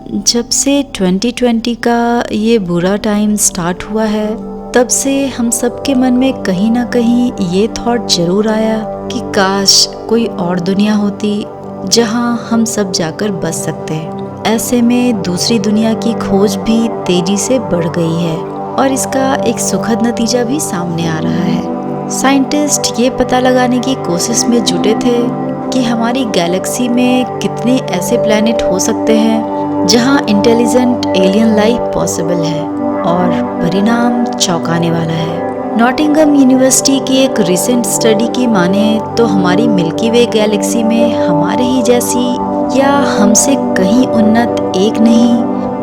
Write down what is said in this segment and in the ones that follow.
जब से 2020 का ये बुरा टाइम स्टार्ट हुआ है, तब से हम सब के मन में कहीं ना कहीं ये थॉट जरूर आया कि काश कोई और दुनिया होती जहां हम सब जाकर बस सकते। ऐसे में दूसरी दुनिया की खोज भी तेजी से बढ़ गई है और इसका एक सुखद नतीजा भी सामने आ रहा है। साइंटिस्ट ये पता लगाने की कोशिश में जुटे थे कि हमारी गैलेक्सी में कितने ऐसे प्लैनेट हो सकते हैं जहां इंटेलिजेंट एलियन लाइफ पॉसिबल है, और परिणाम चौंकाने वाला है। नॉटिंघम यूनिवर्सिटी की एक रिसेंट स्टडी की माने तो हमारी मिल्की वे गैलेक्सी में हमारे ही जैसी या हमसे कहीं उन्नत एक नहीं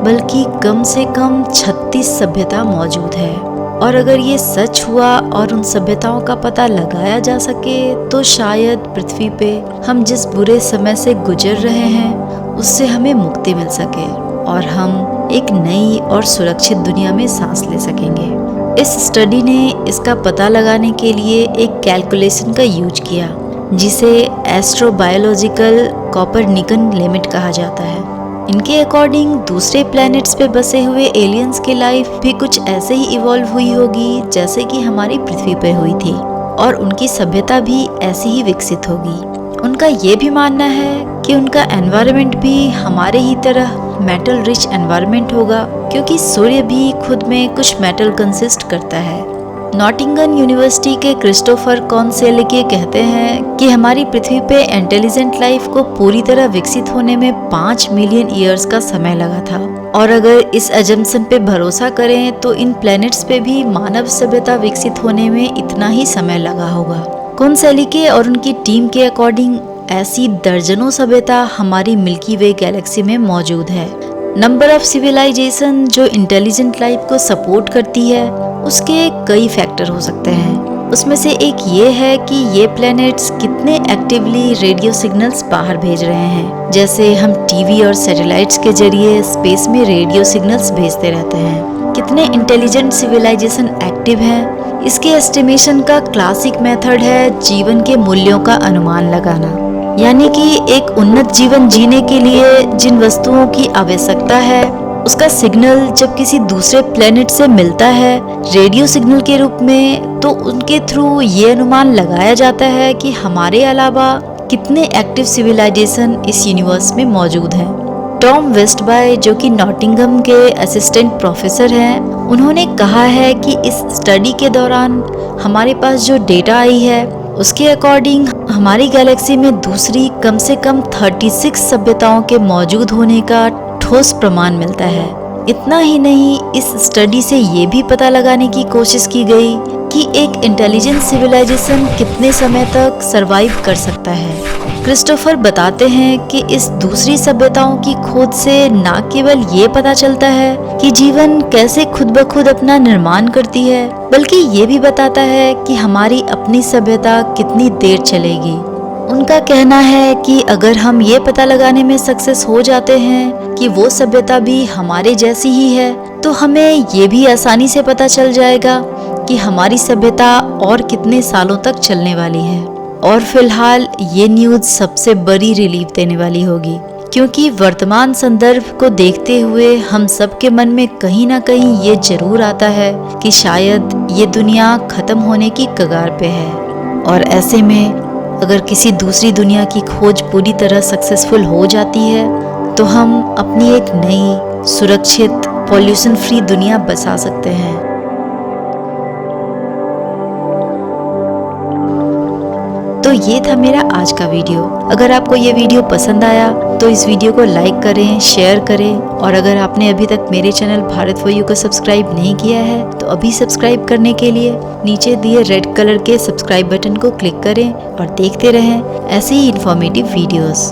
बल्कि कम से कम 36 सभ्यता मौजूद है। और अगर ये सच हुआ और उन सभ्यताओं का पता लगाया जा सके तो शायद पृथ्वी पे हम जिस बुरे समय से गुजर रहे हैं उससे हमें मुक्ति मिल सके और हम एक नई और सुरक्षित दुनिया में सांस ले सकेंगे। इस स्टडी ने इसका पता लगाने के लिए एक कैलकुलेशन का यूज किया जिसे एस्ट्रोबायोलॉजिकल कॉपरनिकन लिमिट कहा जाता है। इनके अकॉर्डिंग दूसरे प्लैनेट्स पे बसे हुए एलियंस की लाइफ भी कुछ ऐसे ही इवॉल्व हुई होगी जैसे कि हमारी पृथ्वी पर हुई थी, और उनकी सभ्यता भी ऐसी ही विकसित होगी। उनका ये भी मानना है कि उनका एनवायरनमेंट भी हमारे ही तरह मेटल रिच एनवायरनमेंट होगा, क्योंकि सूर्य भी खुद में कुछ मेटल कंसिस्ट करता है। नॉटिंघम यूनिवर्सिटी के क्रिस्टोफर कॉन्सेलिके कहते हैं कि हमारी पृथ्वी पे इंटेलिजेंट लाइफ को पूरी तरह विकसित होने में 5 मिलियन ईयर्स का समय लगा था, और अगर इस अजम्पशन पे भरोसा करें तो इन प्लैनेट्स पे भी मानव सभ्यता विकसित होने में इतना ही समय लगा होगा। कॉन्सेलिके और उनकी टीम के अकॉर्डिंग ऐसी दर्जनों सभ्यता हमारी मिल्की वे गैलेक्सी में मौजूद है। नंबर ऑफ सिविलाइजेशन जो इंटेलिजेंट लाइफ को सपोर्ट करती है उसके कई फैक्टर हो सकते हैं। उसमें से एक ये है कि ये प्लैनेट्स कितने एक्टिवली रेडियो सिग्नल्स बाहर भेज रहे हैं, जैसे हम टीवी और सैटेलाइट्स के जरिए स्पेस में रेडियो सिग्नल्स भेजते रहते हैं। कितने इंटेलिजेंट सिविलाइजेशन एक्टिव हैं, इसके एस्टिमेशन का क्लासिक मेथड है जीवन के मूल्यों का अनुमान लगाना। यानी कि एक उन्नत जीवन जीने के लिए जिन वस्तुओं की आवश्यकता है उसका सिग्नल जब किसी दूसरे प्लेनेट से मिलता है रेडियो सिग्नल के रूप में, तो उनके थ्रू ये अनुमान लगाया जाता है कि हमारे अलावा कितने एक्टिव सिविलाइजेशन इस यूनिवर्स में मौजूद हैं। टॉम वेस्टबाय जो कि नॉटिंघम के असिस्टेंट प्रोफेसर हैं, उन्होंने कहा है कि इस स्टडी के दौरान हमारे पास जो डेटा आई है उसके अकॉर्डिंग हमारी गैलेक्सी में दूसरी कम से कम 36 सभ्यताओं के मौजूद होने का ठोस प्रमाण मिलता है। इतना ही नहीं, इस स्टडी से ये भी पता लगाने की कोशिश की गई कि एक इंटेलिजेंट सिविलाइजेशन कितने समय तक सरवाइव कर सकता है। क्रिस्टोफर बताते हैं कि इस दूसरी सभ्यताओं की खोज से न केवल ये पता चलता है कि जीवन कैसे खुद ब खुद अपना निर्माण करती है, बल्कि ये भी बताता है कि हमारी अपनी सभ्यता कितनी देर चलेगी। उनका कहना है कि अगर हम ये पता लगाने में सक्सेस हो जाते हैं कि वो सभ्यता भी हमारे जैसी ही है, तो हमें ये भी आसानी से पता चल जाएगा कि हमारी सभ्यता और कितने सालों तक चलने वाली है। और फिलहाल ये न्यूज़ सबसे बड़ी रिलीफ देने वाली होगी, क्योंकि वर्तमान संदर्भ को देखते हुए हम सब के मन में कहीं ना कहीं ये जरूर आता है कि शायद ये दुनिया खत्म होने की कगार पे है। और ऐसे में अगर किसी दूसरी दुनिया की खोज पूरी तरह सक्सेसफुल हो जाती है तो हम अपनी एक नई सुरक्षित पॉल्यूशन फ्री दुनिया बसा सकते हैं। तो ये था मेरा आज का वीडियो। अगर आपको ये वीडियो पसंद आया तो इस वीडियो को लाइक करें, शेयर करें, और अगर आपने अभी तक मेरे चैनल भारत फॉर यू को सब्सक्राइब नहीं किया है तो अभी सब्सक्राइब करने के लिए नीचे दिए रेड कलर के सब्सक्राइब बटन को क्लिक करें और देखते रहें ऐसे ही इन्फॉर्मेटिव वीडियोस।